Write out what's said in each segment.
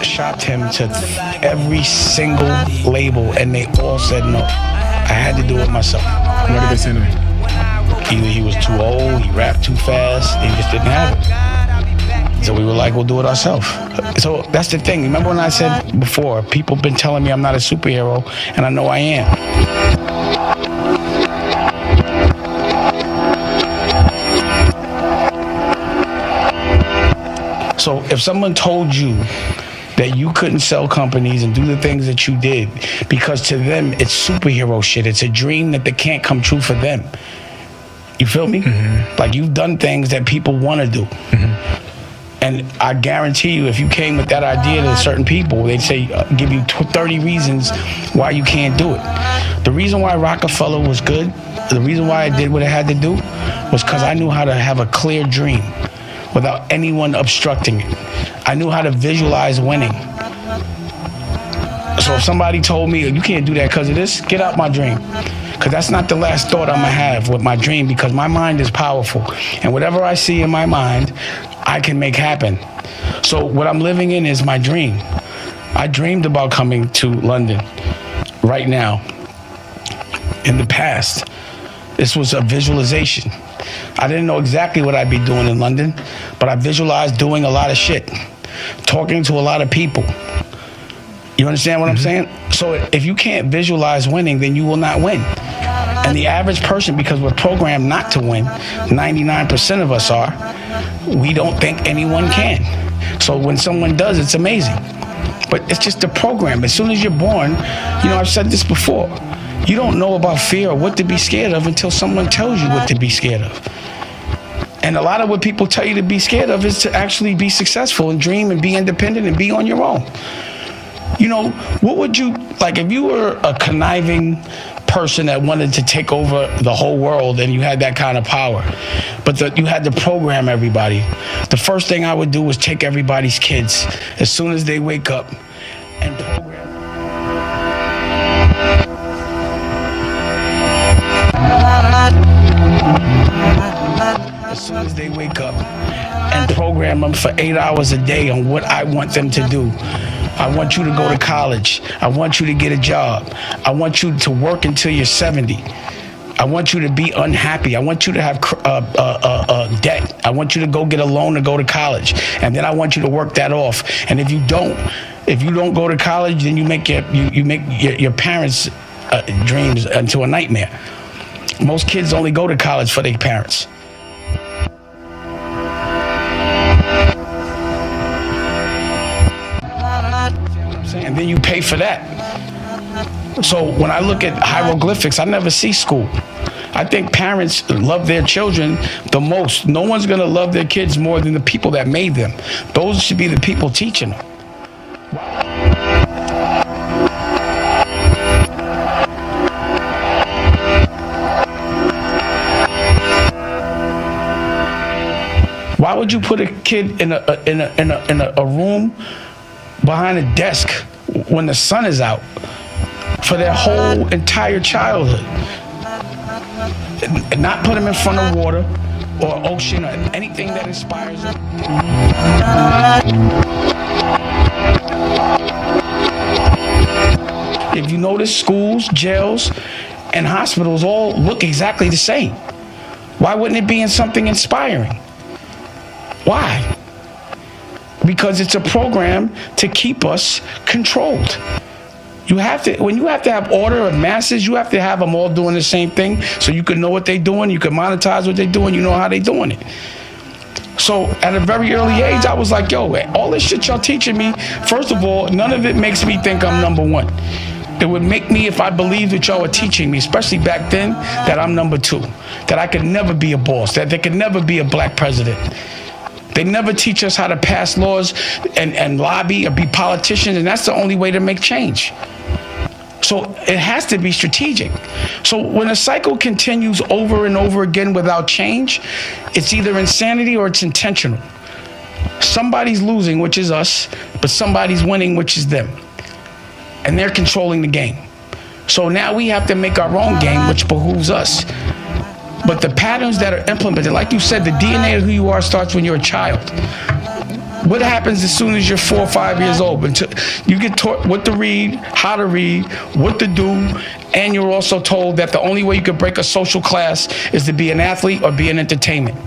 shopped him to every single label, and they all said no. I had to do it myself. What did they say to me? Either he was too old, he rapped too fast, he just didn't have it. So we were like, we'll do it ourselves. So that's the thing. Remember when I said before, people been telling me I'm not a superhero, and I know I am. So if someone told you that you couldn't sell companies and do the things that you did, because to them it's superhero shit, it's a dream that they can't come true for them. You feel me? Mm-hmm. Like, you've done things that people want to do. Mm-hmm. And I guarantee you, if you came with that idea to certain people, they'd say, give you 30 reasons why you can't do it. The reason why Rockefeller was good, the reason why I did what I had to do, was because I knew how to have a clear dream without anyone obstructing it. I knew how to visualize winning. So if somebody told me, you can't do that because of this, get out my dream. Because that's not the last thought I'm going to have with my dream, because my mind is powerful. And whatever I see in my mind, I can make happen. So what I'm living in is my dream. I dreamed about coming to London right now. In the past, this was a visualization. I didn't know exactly what I'd be doing in London, but I visualized doing a lot of shit, talking to a lot of people. You understand what I'm saying? So if you can't visualize winning, then you will not win. And the average person, because we're programmed not to win, 99% of us are, we don't think anyone can. So when someone does, it's amazing. But it's just a program. As soon as you're born, you know, I've said this before, you don't know about fear or what to be scared of until someone tells you what to be scared of. And a lot of what people tell you to be scared of is to actually be successful and dream and be independent and be on your own. You know, what would you, like, if you were a conniving person that wanted to take over the whole world and you had that kind of power, but you had to program everybody, the first thing I would do was take everybody's kids as soon as they wake up and program. As soon as they wake up and program them for 8 hours a day on what I want them to do. I want you to go to college. I want you to get a job. I want you to work until you're 70. I want you to be unhappy. I want you to have debt. I want you to go get a loan to go to college. And then I want you to work that off. And if you don't go to college, then you make your parents' dreams into a nightmare. Most kids only go to college for their parents. And then you pay for that. So when I look at hieroglyphics, I never see school. I think parents love their children the most. No one's going to love their kids more than the people that made them. Those should be the people teaching them. Why would you put a kid in a room behind a desk when the sun is out for their whole entire childhood, and not put them in front of water or ocean or anything that inspires them? If you notice, schools, jails, and hospitals all look exactly the same. Why wouldn't it be in something inspiring? Why? Because it's a program to keep us controlled. When you have to have order of masses, you have to have them all doing the same thing so you can know what they're doing, you can monetize what they're doing, you know how they're doing it. So at a very early age, I was like, yo, all this shit y'all teaching me, first of all, none of it makes me think I'm number one. It would make me, if I believed what y'all were teaching me, especially back then, that I'm number two, that I could never be a boss, that there could never be a black president. They never teach us how to pass laws and lobby or be politicians, and that's the only way to make change. So it has to be strategic. So when a cycle continues over and over again without change, it's either insanity or it's intentional. Somebody's losing, which is us, but somebody's winning, which is them. And they're controlling the game. So now we have to make our own game, which behooves us. But the patterns that are implemented, like you said, the DNA of who you are starts when you're a child. What happens as soon as you're 4 or 5 years old? Until you get taught what to read, how to read, what to do, and you're also told that the only way you can break a social class is to be an athlete or be in entertainment.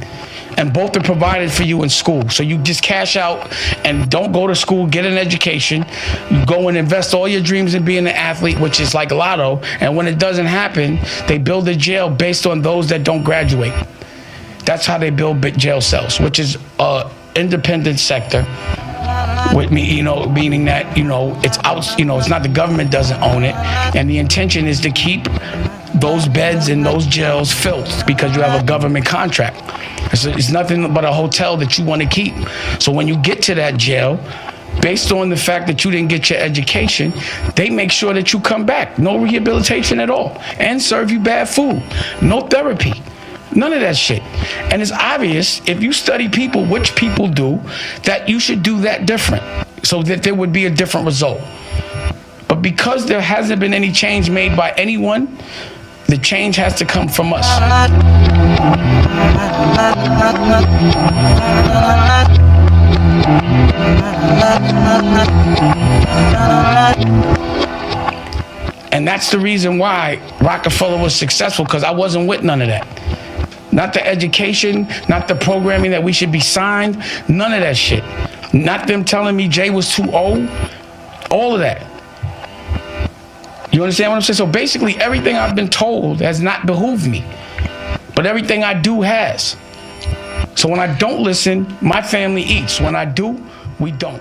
And both are provided for you in school. So you just cash out and don't go to school, get an education. You go and invest all your dreams in being an athlete, which is like lotto. And when it doesn't happen, they build a jail based on those that don't graduate. That's how they build jail cells, which is independent sector. With me, meaning that, it's out, it's not the government doesn't own it. And the intention is to keep those beds in those jails filled because you have a government contract. It's nothing but a hotel that you want to keep. So when you get to that jail, based on the fact that you didn't get your education, they make sure that you come back. No rehabilitation at all. And serve you bad food. No therapy. None of that shit. And it's obvious, if you study people, which people do, that you should do that different so that there would be a different result. But because there hasn't been any change made by anyone, the change has to come from us. And that's the reason why Rockefeller was successful, because I wasn't with none of that. Not the education, not the programming that we should be signed, none of that shit. Not them telling me Jay was too old, all of that. You understand what I'm saying? So basically everything I've been told has not behooved me, but everything I do has. So when I don't listen, my family eats. When I do, we don't.